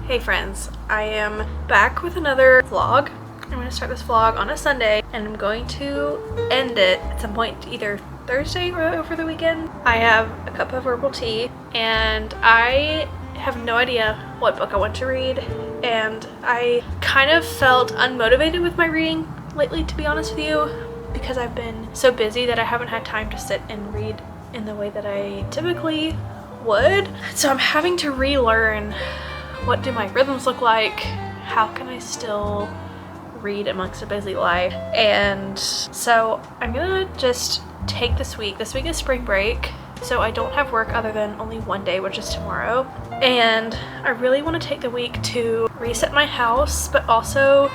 Hey friends, I am back with another vlog. I'm going to start this vlog on a Sunday and I'm going to end it at some point either Thursday or over the weekend. I have a cup of herbal tea and I have no idea what book I want to read, and I kind of felt unmotivated with my reading lately, to be honest with you, because I've been so busy that I haven't had time to sit and read in the way that I typically would. So I'm having to relearn what do my rhythms look like, how can I still read amongst a busy life. And so I'm gonna just take this week is spring break, so I don't have work other than only one day, which is tomorrow, and I really want to take the week to reset my house but also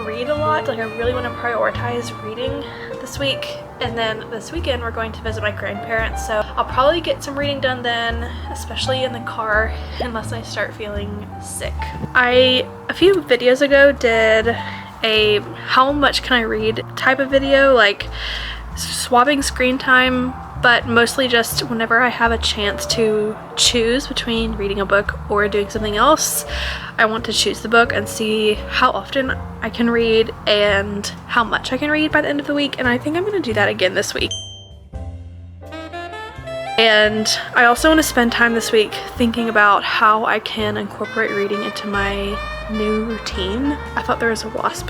read a lot. Like, I really want to prioritize reading this week, and then this weekend we're going to visit my grandparents, so I'll probably get some reading done then, especially in the car, unless I start feeling sick. I a few videos ago did a how much can I read type of video, like swapping screen time, but mostly just whenever I have a chance to choose between reading a book or doing something else, I want to choose the book and see how often I can read and how much I can read by the end of the week, and I think I'm going to do that again this week. And I also want to spend time this week thinking about how I can incorporate reading into my new routine. I thought there was a wasp,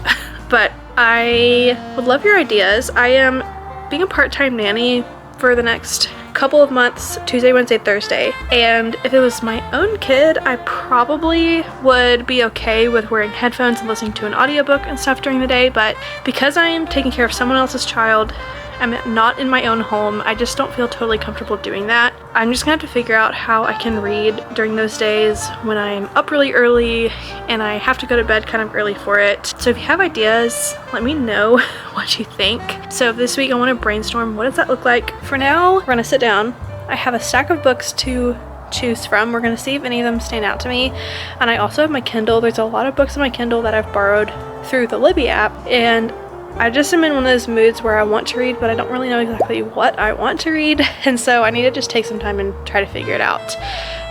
but I would love your ideas. I am being a part-time nanny for the next couple of months, Tuesday, Wednesday, Thursday, and if it was my own kid, I probably would be okay with wearing headphones and listening to an audiobook and stuff during the day, but because I am taking care of someone else's child, I'm not in my own home, I just don't feel totally comfortable doing that. I'm just gonna have to figure out how I can read during those days when I'm up really early and I have to go to bed kind of early for it. So if you have ideas, let me know what you think. So this week I want to brainstorm, what does that look like? For now, we're gonna sit down. I have a stack of books to choose from. We're gonna see if any of them stand out to me. And I also have my Kindle. There's a lot of books on my Kindle that I've borrowed through the Libby app, and I just am in one of those moods where I want to read, but I don't really know exactly what I want to read, and so I need to just take some time and try to figure it out.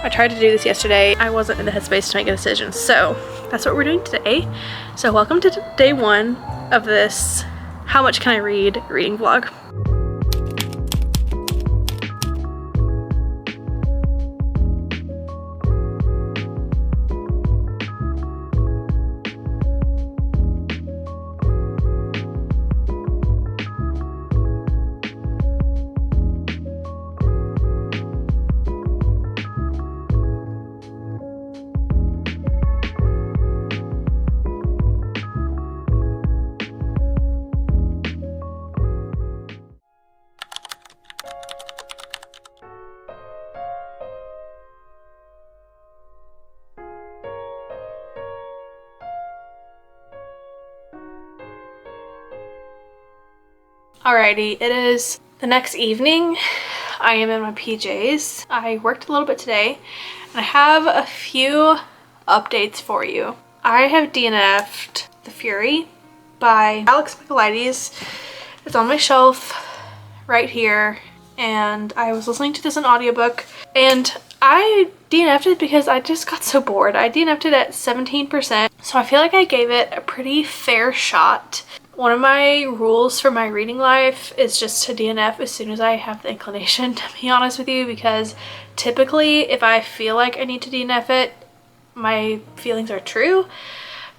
I tried to do this yesterday. I wasn't in the headspace to make a decision, so that's what we're doing today. So welcome to day one of this How Much Can I Read reading vlog. Alrighty, it is the next evening. I am in my PJs. I worked a little bit today, and I have a few updates for you. I have DNF'd The Fury by Alex Michaelides. It's on my shelf right here, and I was listening to this in audiobook, and I DNF'd it because I just got so bored. I DNF'd it at 17%, so I feel like I gave it a pretty fair shot. One of my rules for my reading life is just to DNF as soon as I have the inclination, to be honest with you, because typically if I feel like I need to DNF it, my feelings are true,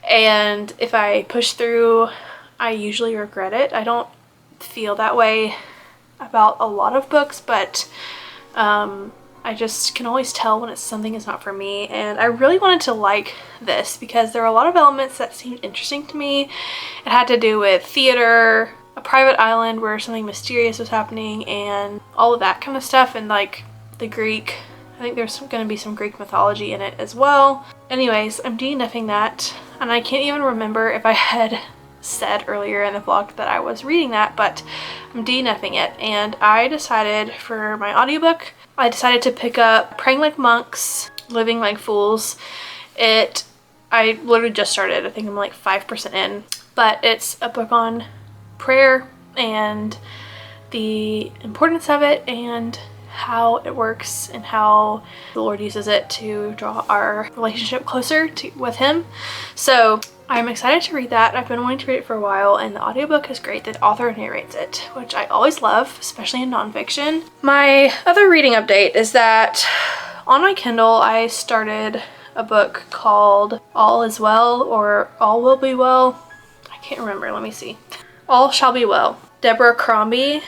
and if I push through, I usually regret it. I don't feel that way about a lot of books, but I just can always tell when something is not for me, and I really wanted to like this because there are a lot of elements that seemed interesting to me. It had to do with theater, a private island where something mysterious was happening, and all of that kind of stuff, and like the Greek. I think there's going to be some Greek mythology in it as well. Anyways, I'm DNFing that, and I can't even remember if I had said earlier in the vlog that I was reading that, but I'm DNFing it, and I decided for my audiobook, I decided to pick up Praying Like Monks, Living Like Fools. I literally just started. I think I'm like 5% in, but it's a book on prayer and the importance of it and how it works and how the Lord uses it to draw our relationship closer with him. So I'm excited to read that. I've been wanting to read it for a while, and the audiobook is great. The author narrates it, which I always love, especially in nonfiction. My other reading update is that on my Kindle, I started a book called All Is Well, or All Will Be Well. I can't remember. Let me see. All Shall Be Well. Deborah Crombie.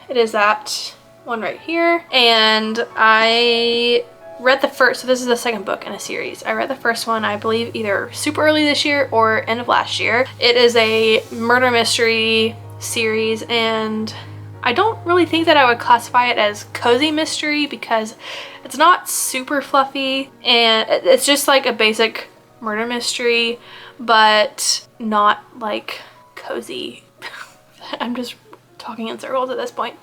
It is that one right here. And I read the first, so this is the second book in a series. I read the first one, I believe, either super early this year or end of last year. It is a murder mystery series, and I don't really think that I would classify it as cozy mystery because it's not super fluffy, and it's just like a basic murder mystery, but not like cozy. I'm just talking in circles at this point.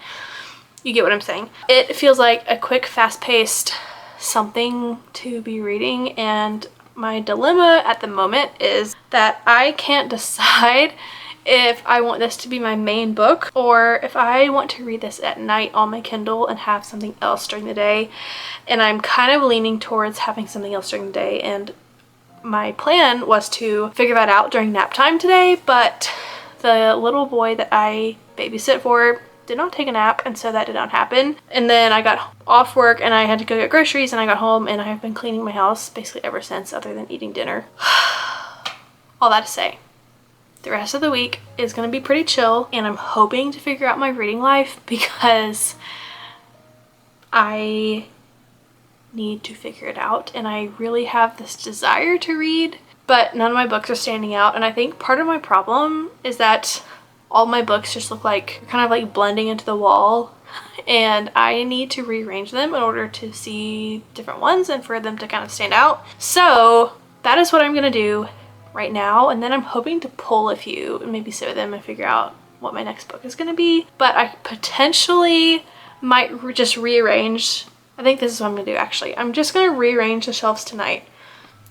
You get what I'm saying. It feels like a quick, fast-paced something to be reading, and my dilemma at the moment is that I can't decide if I want this to be my main book or if I want to read this at night on my Kindle and have something else during the day. And I'm kind of leaning towards having something else during the day, and my plan was to figure that out during nap time today, but the little boy that I babysit for did not take a nap, and so that did not happen. And then I got off work and I had to go get groceries, and I got home and I have been cleaning my house basically ever since, other than eating dinner. All that to say, the rest of the week is going to be pretty chill, and I'm hoping to figure out my reading life because I need to figure it out, and I really have this desire to read, but none of my books are standing out. And I think part of my problem is that all my books just look like kind of like blending into the wall, and I need to rearrange them in order to see different ones and for them to kind of stand out. So that is what I'm gonna do right now, and then I'm hoping to pull a few and maybe sit with them and figure out what my next book is gonna be. But I potentially might just rearrange. I think this is what I'm gonna do actually. I'm just gonna rearrange the shelves tonight.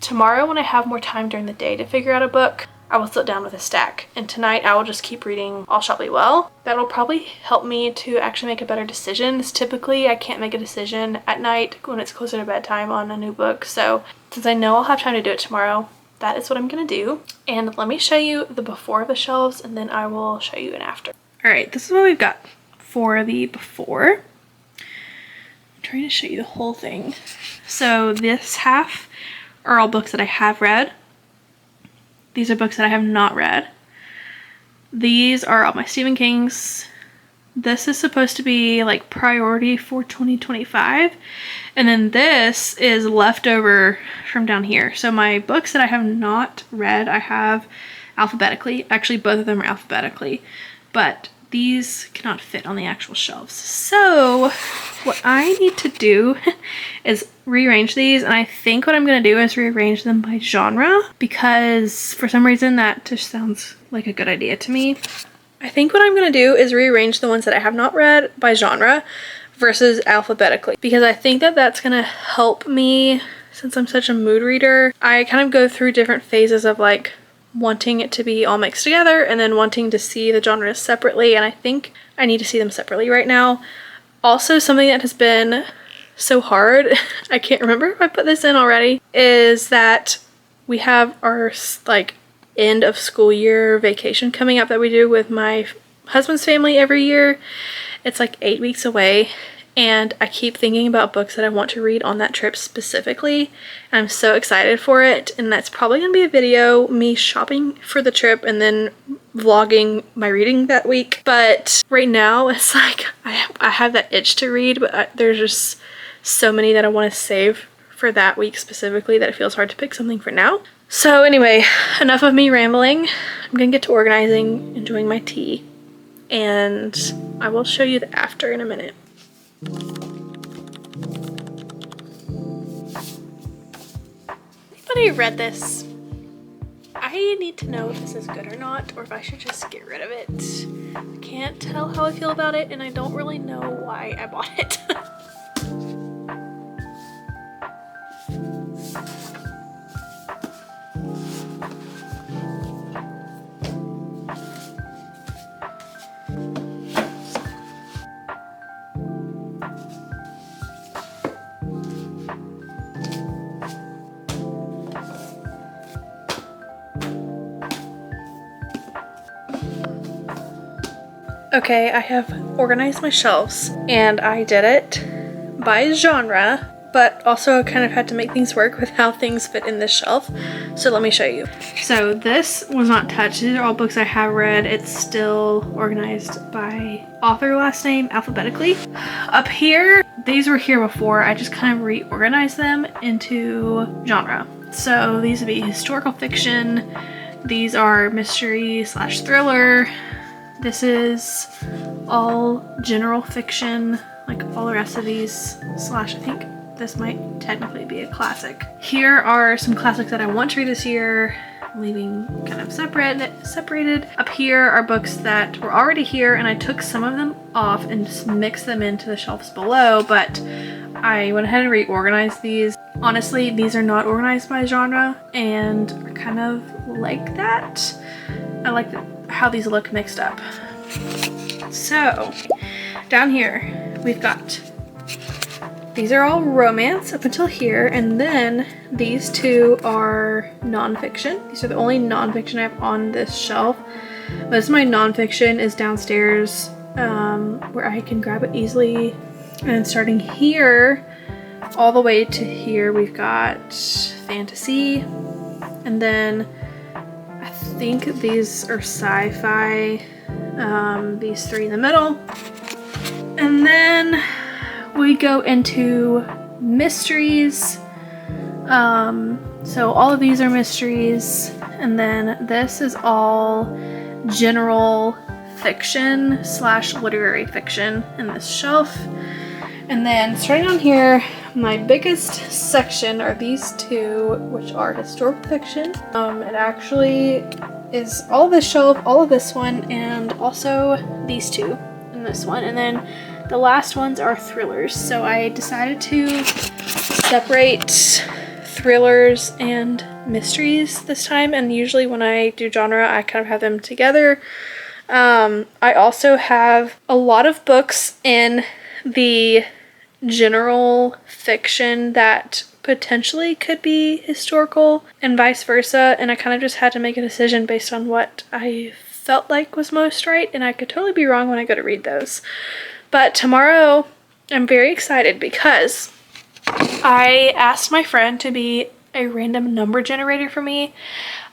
Tomorrow, when I have more time during the day to figure out a book, I will sit down with a stack, and tonight I will just keep reading All Shall Be Well. That'll probably help me to actually make a better decision. Typically I can't make a decision at night when it's closer to bedtime on a new book, so since I know I'll have time to do it tomorrow, that is what I'm gonna do. And let me show you the before of the shelves, and then I will show you an after. All right, this is what we've got for the before. I'm trying to show you the whole thing. So this half are all books that I have read. These are books that I have not read. These are all my Stephen King's. This is supposed to be like priority for 2025. And then this is leftover from down here. So my books that I have not read, I have alphabetically. Actually, both of them are alphabetically. But these cannot fit on the actual shelves. So what I need to do is rearrange these, and I think what I'm going to do is rearrange them by genre, because for some reason that just sounds like a good idea to me. I think what I'm going to do is rearrange the ones that I have not read by genre versus alphabetically, because I think that that's going to help me. Since I'm such a mood reader, I kind of go through different phases of like wanting it to be all mixed together and then wanting to see the genres separately, and I think I need to see them separately right now. Also, something that has been so hard, I can't remember if I put this in already, is that we have our like end of school year vacation coming up that we do with my husband's family every year. It's like 8 weeks away, and I keep thinking about books that I want to read on that trip specifically, and I'm so excited for it. And that's probably gonna be a video, me shopping for the trip and then vlogging my reading that week. But right now it's like I have that itch to read, but there's just so many that I want to save for that week specifically that it feels hard to pick something for now. So anyway, enough of me rambling. I'm gonna get to organizing, enjoying my tea, and I will show you the after in a minute. Anybody read this? I need to know if this is good or not, or if I should just get rid of it. I can't tell how I feel about it, and I don't really know why I bought it. Okay, I have organized my shelves and I did it by genre, but also kind of had to make things work with how things fit in this shelf. So let me show you. So this was not touched. These are all books I have read. It's still organized by author last name alphabetically. Up here, these were here before. I just kind of reorganized them into genre. So these would be historical fiction. These are mystery slash thriller. This is all general fiction, like all the rest of these, slash I think this might technically be a classic. Here are some classics that I want to read this year, leaving kind of separated. Up here are books that were already here and I took some of them off and just mixed them into the shelves below, but I went ahead and reorganized these. Honestly, these are not organized by genre and are kind of like that. I like how these look mixed up. So down here we've got, these are all romance up until here, and then these two are nonfiction. These are the only nonfiction I have on this shelf. Most of my nonfiction is downstairs where I can grab it easily. And starting here all the way to here we've got fantasy, and then I think these are sci-fi, these three in the middle. And then we go into mysteries. So all of these are mysteries. And then this is all general fiction slash literary fiction in this shelf. And then starting on here, my biggest section are these two, which are historical fiction. It actually is all of this shelf, all of this one, and also these two and this one. And then the last ones are thrillers. So I decided to separate thrillers and mysteries this time. And usually when I do genre, I kind of have them together. I also have a lot of books in the general fiction that potentially could be historical and vice versa, and I kind of just had to make a decision based on what I felt like was most right, and I could totally be wrong when I go to read those. But tomorrow I'm very excited because I asked my friend to be a random number generator for me.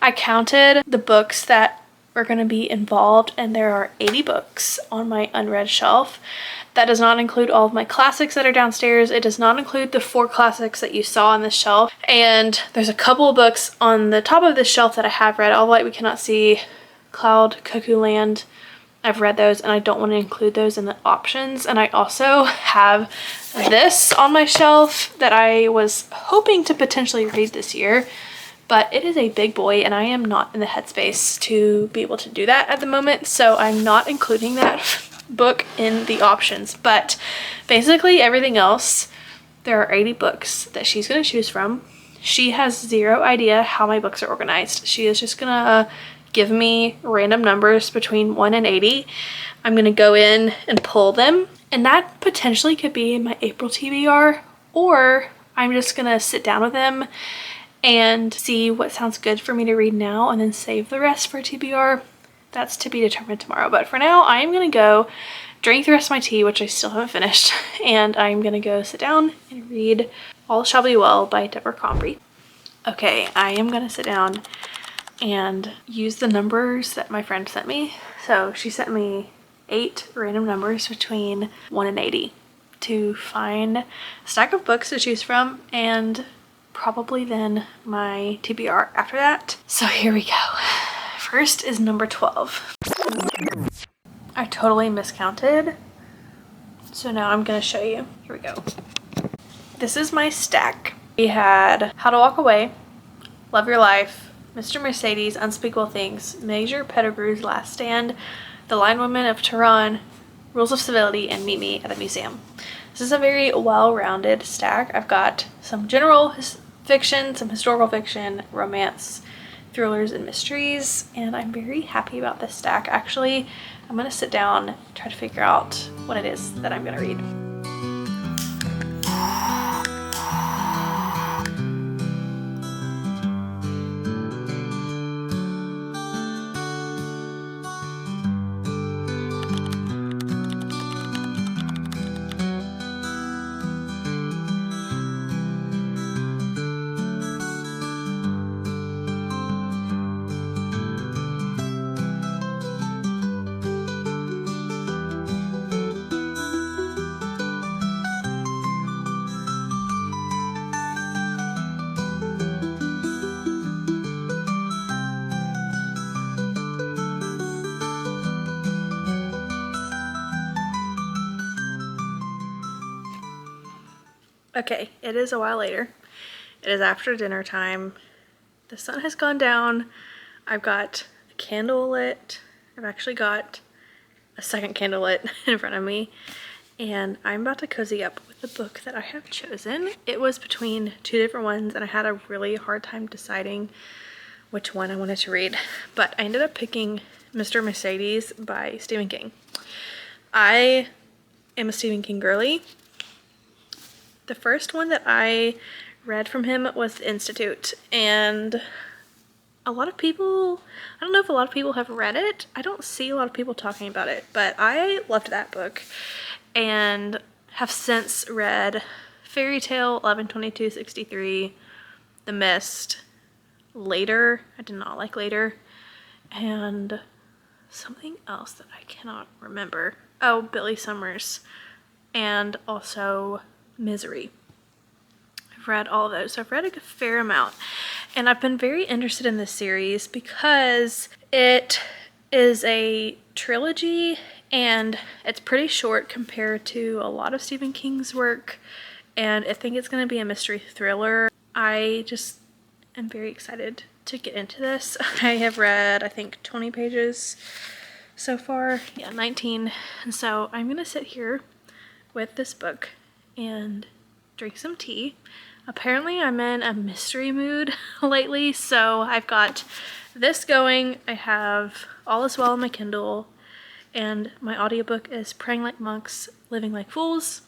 I counted the books that are going to be involved, and there are 80 books on my unread shelf. That does not include all of my classics that are downstairs. It does not include the 4 classics that you saw on this shelf. And there's a couple of books on the top of this shelf that I have read. All the Light We Cannot See, Cloud, Cuckoo Land. I've read those and I don't want to include those in the options. And I also have this on my shelf that I was hoping to potentially read this year. But it is a big boy and I am not in the headspace to be able to do that at the moment. So I'm not including that book in the options. But basically everything else, there are 80 books that she's going to choose from. She has zero idea how my books are organized. She is just going to give me random numbers between 1 and 80. I'm going to go in and pull them. And that potentially could be my April TBR, or I'm just going to sit down with them and see what sounds good for me to read now and then save the rest for TBR. That's to be determined tomorrow. But for now, I'm going to go drink the rest of my tea, which I still haven't finished, and I'm going to go sit down and read All Shall Be Well by Deborah Comrie. Okay, I am going to sit down and use the numbers that my friend sent me. So she sent me 8 random numbers between 1 and 80 to find a stack of books to choose from, and probably then my TBR after that. So here we go. First is number 12. I totally miscounted, so now I'm gonna show you. Here we go. This is my stack. We had How to Walk Away, Love Your Life, Mr. Mercedes, Unspeakable Things, Major Pettigrew's Last Stand, The Lion Woman of Tehran, Rules of Civility, and Meet Me at the Museum. This is a very well-rounded stack. I've got some general fiction, some historical fiction, romance, thrillers, and mysteries, and I'm very happy about this stack. Actually, I'm gonna sit down, try to figure out what it is that I'm gonna read. Okay, it is a while later. It is after dinner time. The sun has gone down. I've got a candle lit. I've actually got a second candle lit in front of me. And I'm about to cozy up with the book that I have chosen. It was between two different ones and I had a really hard time deciding which one I wanted to read. But I ended up picking Mr. Mercedes by Stephen King. I am a Stephen King girly. The first one that I read from him was The Institute, and a lot of people, I don't know if a lot of people have read it. I don't see a lot of people talking about it, but I loved that book and have since read Fairy Tale, 11/22/63, The Mist, Later, I did not like Later, and something else that I cannot remember. Oh, Billy Summers, and also Misery. I've read all of those, so I've read a fair amount, and I've been very interested in this series because it is a trilogy and it's pretty short compared to a lot of Stephen King's work, and I think it's going to be a mystery thriller. I just am very excited to get into this. I have read, I think, 20 pages so far. Yeah, 19. And so I'm going to sit here with this book and drink some tea. Apparently I'm in a mystery mood lately, so I've got this going. I have All Is Well on my Kindle, and my audiobook is Praying Like Monks, Living Like Fools,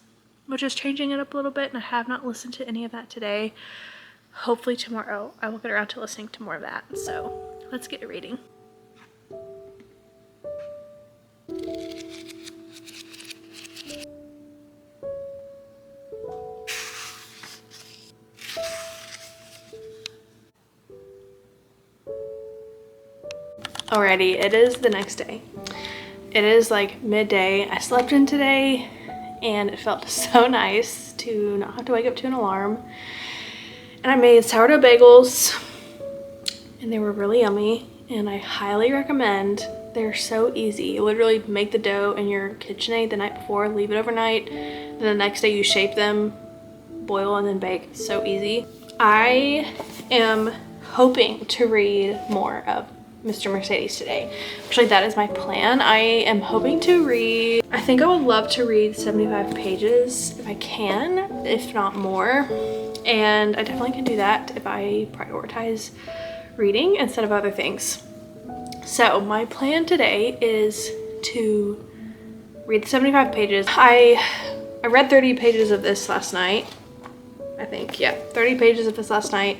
which is changing it up a little bit, and I have not listened to any of that today. Hopefully tomorrow I will get around to listening to more of that. So let's get reading. Alrighty, it is the next day. It is like midday. I slept in today and it felt so nice to not have to wake up to an alarm. And I made sourdough bagels and they were really yummy and I highly recommend. They're so easy. You literally make the dough in your KitchenAid the night before, leave it overnight, then the next day you shape them, boil and then bake. So easy. I am hoping to read more of Mr. Mercedes today. Actually, that is my plan. I am hoping to read, I think I would love to read 75 pages if I can, if not more. And I definitely can do that if I prioritize reading instead of other things. So my plan today is to read the 75 pages. I read 30 pages of this last night. I think, yeah, 30 pages of this last night.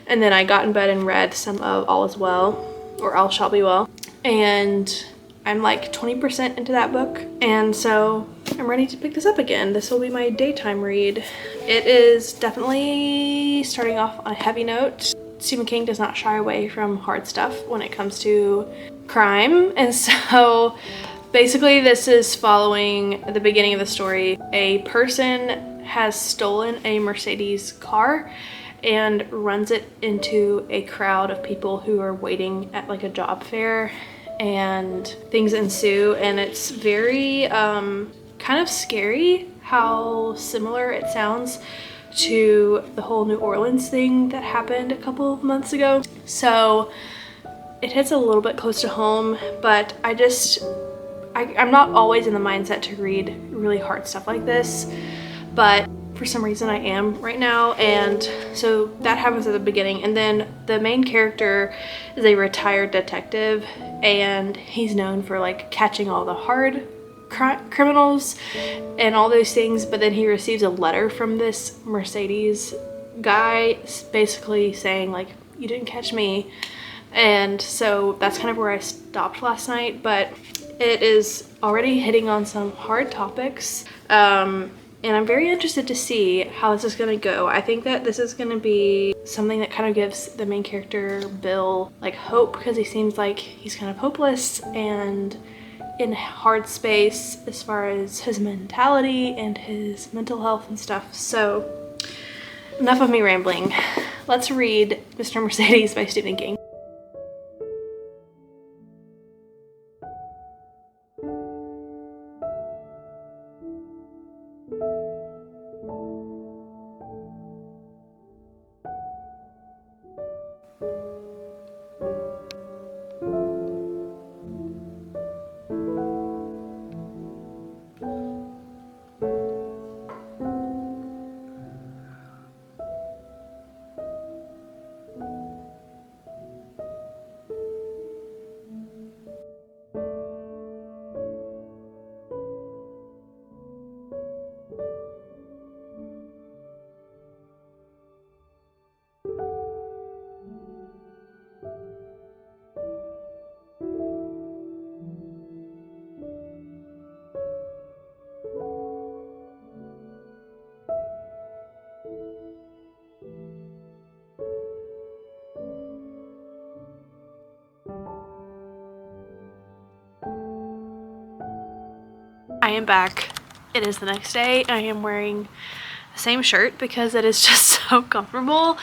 And then I got in bed and read some of All Is Well, or All Shall Be Well. And I'm like 20% into that book. And so I'm ready to pick this up again. This will be my daytime read. It is definitely starting off on a heavy note. Stephen King does not shy away from hard stuff when it comes to crime. And so basically this is following the beginning of the story. A person has stolen a Mercedes car and runs it into a crowd of people who are waiting at like a job fair, and things ensue, and it's very kind of scary how similar it sounds to the whole New Orleans thing that happened a couple of months ago. So it hits a little bit close to home, but I'm not always in the mindset to read really hard stuff like this, but for some reason I am right now. And so that happens at the beginning, and then the main character is a retired detective and he's known for like catching all the hard criminals and all those things, but then he receives a letter from this Mercedes guy basically saying like, you didn't catch me. And so that's kind of where I stopped last night, but it is already hitting on some hard topics. And I'm very interested to see how this is going to go. I think that this is going to be something that kind of gives the main character, Bill, like hope, because he seems like he's kind of hopeless and in hard space as far as his mentality and his mental health and stuff. So enough of me rambling. Let's read Mr. Mercedes by Stephen King. I am back. It is the next day. I am wearing the same shirt because it is just so comfortable.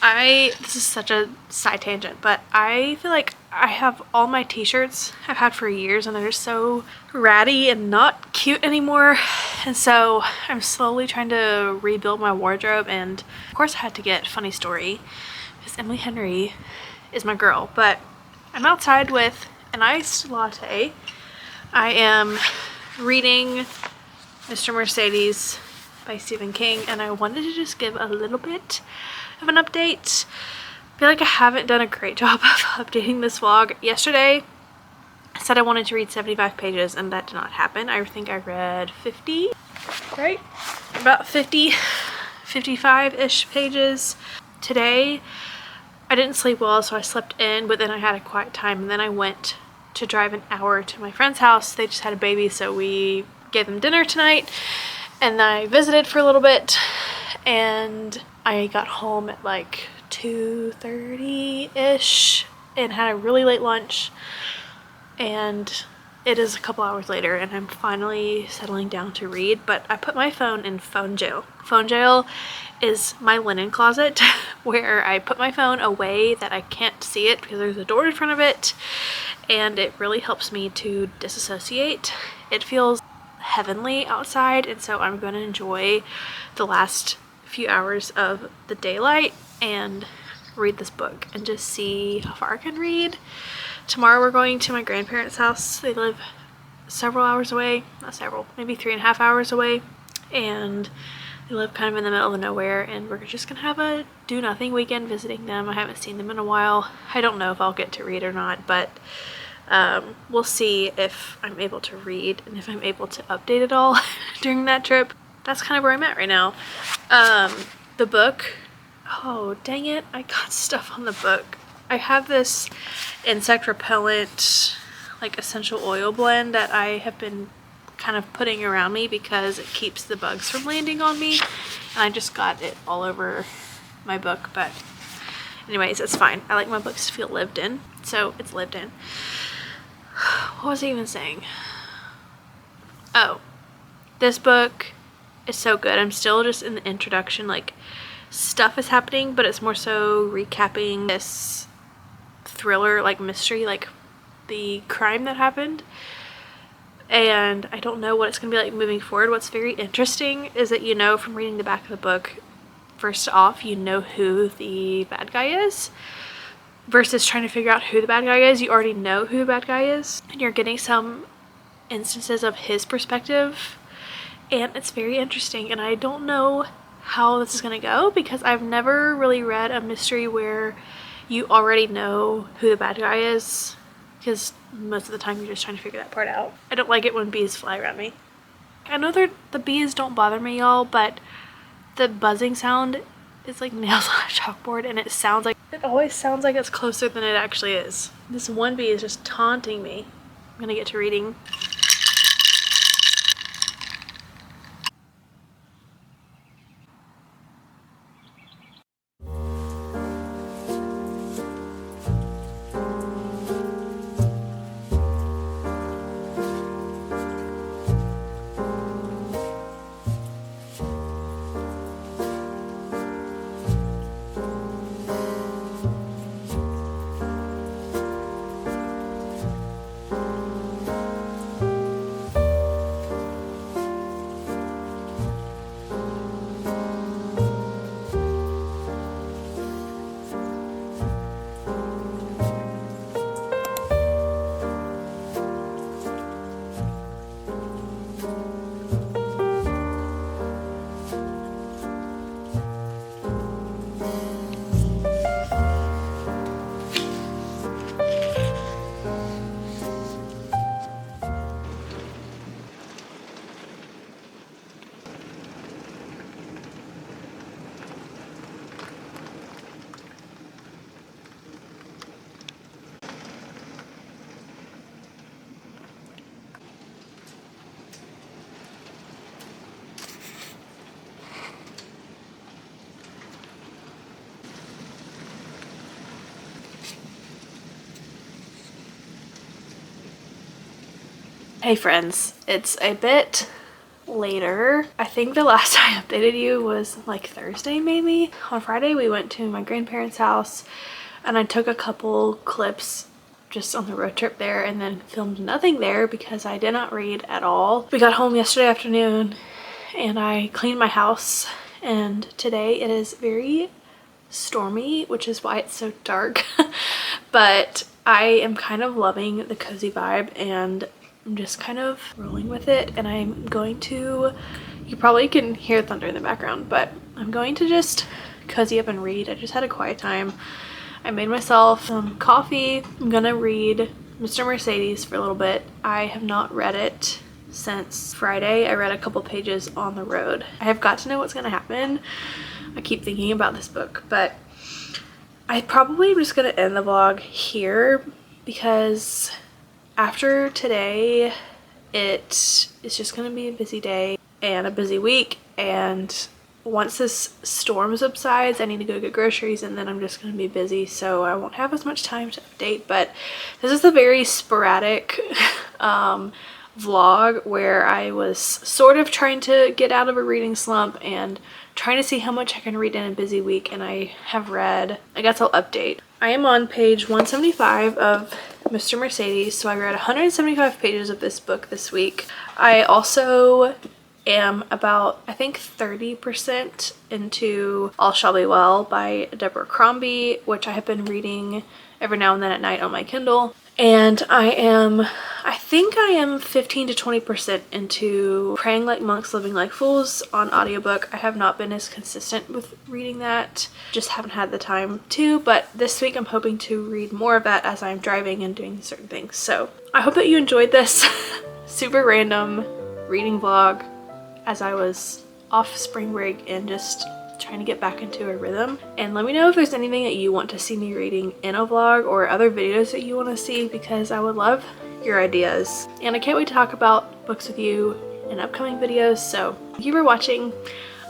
This is such a side tangent, but I feel like I have all my t-shirts I've had for years and they're just so ratty and not cute anymore. And so I'm slowly trying to rebuild my wardrobe, and of course I had to get Funny Story because Emily Henry is my girl. But I'm outside with an iced latte. I am reading Mr. Mercedes by Stephen King, and I wanted to just give a little bit of an update. I feel like I haven't done a great job of updating this vlog. Yesterday I said I wanted to read 75 pages and that did not happen. I think I read 50, right? About 50, 55-ish pages. Today I didn't sleep well, so I slept in, but then I had a quiet time, and then I went to drive an hour to my friend's house. They just had a baby, so we gave them dinner tonight, and I visited for a little bit, and I got home at like 2:30-ish and had a really late lunch, and it is a couple hours later and I'm finally settling down to read. But I put my phone in phone jail. Phone jail is my linen closet where I put my phone away that I can't see it because there's a door in front of it, and it really helps me to disassociate. It feels heavenly outside, and so I'm going to enjoy the last few hours of the daylight and read this book and just see how far I can read. Tomorrow we're going to my grandparents' house. They live several hours away, not several, maybe 3.5 hours away, and they live kind of in the middle of nowhere, and we're just gonna have a do nothing weekend visiting them. I haven't seen them in a while. I don't know if I'll get to read or not, but we'll see if I'm able to read and if I'm able to update it all during that trip. That's kind of where I'm at right now. The book, oh dang it, I got stuff on the book. I have this insect repellent like essential oil blend that I have been kind of putting around me because it keeps the bugs from landing on me, and I just got it all over my book. But anyways, it's fine. I like my books to feel lived in, so it's lived in. What was I even saying? Oh, this book is so good. I'm still just in the introduction, like stuff is happening, but it's more so recapping this thriller, like mystery, like the crime that happened. And I don't know what it's gonna be like moving forward. What's very interesting is that, you know, from reading the back of the book, first off, you know who the bad guy is, versus trying to figure out who the bad guy is. You already know who the bad guy is, and you're getting some instances of his perspective, and it's very interesting. And I don't know how this is gonna go because I've never really read a mystery where you already know who the bad guy is, because most of the time you're just trying to figure that part out. I don't like it when bees fly around me. I know the bees don't bother me, y'all, but the buzzing sound is like nails on a chalkboard, and it always sounds like it's closer than it actually is. This one bee is just taunting me. I'm gonna get to reading. Hey friends, it's a bit later. I think the last I updated you was like Thursday maybe. On Friday we went to my grandparents' house and I took a couple clips just on the road trip there and then filmed nothing there because I did not read at all. We got home yesterday afternoon and I cleaned my house, and today it is very stormy, which is why it's so dark. But I am kind of loving the cozy vibe and I'm just kind of rolling with it, and I'm going to, you probably can hear thunder in the background, but I'm going to just cozy up and read. I just had a quiet time. I made myself some coffee. I'm gonna read Mr. Mercedes for a little bit. I have not read it since Friday. I read a couple pages on the road. I have got to know what's gonna happen. I keep thinking about this book, but I probably am just gonna end the vlog here because after today, it is just gonna be a busy day and a busy week, and once this storm subsides, I need to go get groceries and then I'm just gonna be busy, so I won't have as much time to update. But this is a very sporadic vlog where I was sort of trying to get out of a reading slump and trying to see how much I can read in a busy week, and I have read, I guess I'll update. I am on page 175 of Mr. Mercedes, so I read 175 pages of this book this week. I also am about, I think, 30% into All Shall Be Well by Deborah Crombie, which I have been reading every now and then at night on my Kindle. And I think I am 15 to 20% into Praying Like Monks, Living Like Fools on audiobook. I have not been as consistent with reading that, just haven't had the time to, but this week I'm hoping to read more of that as I'm driving and doing certain things. So I hope that you enjoyed this super random reading vlog as I was off spring break and just trying to get back into a rhythm. And let me know if there's anything that you want to see me reading in a vlog or other videos that you want to see, because I would love your ideas. And I can't wait to talk about books with you in upcoming videos. So thank you for watching.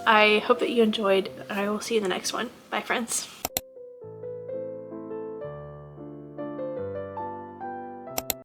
I hope that you enjoyed, and I will see you in the next one. Bye friends.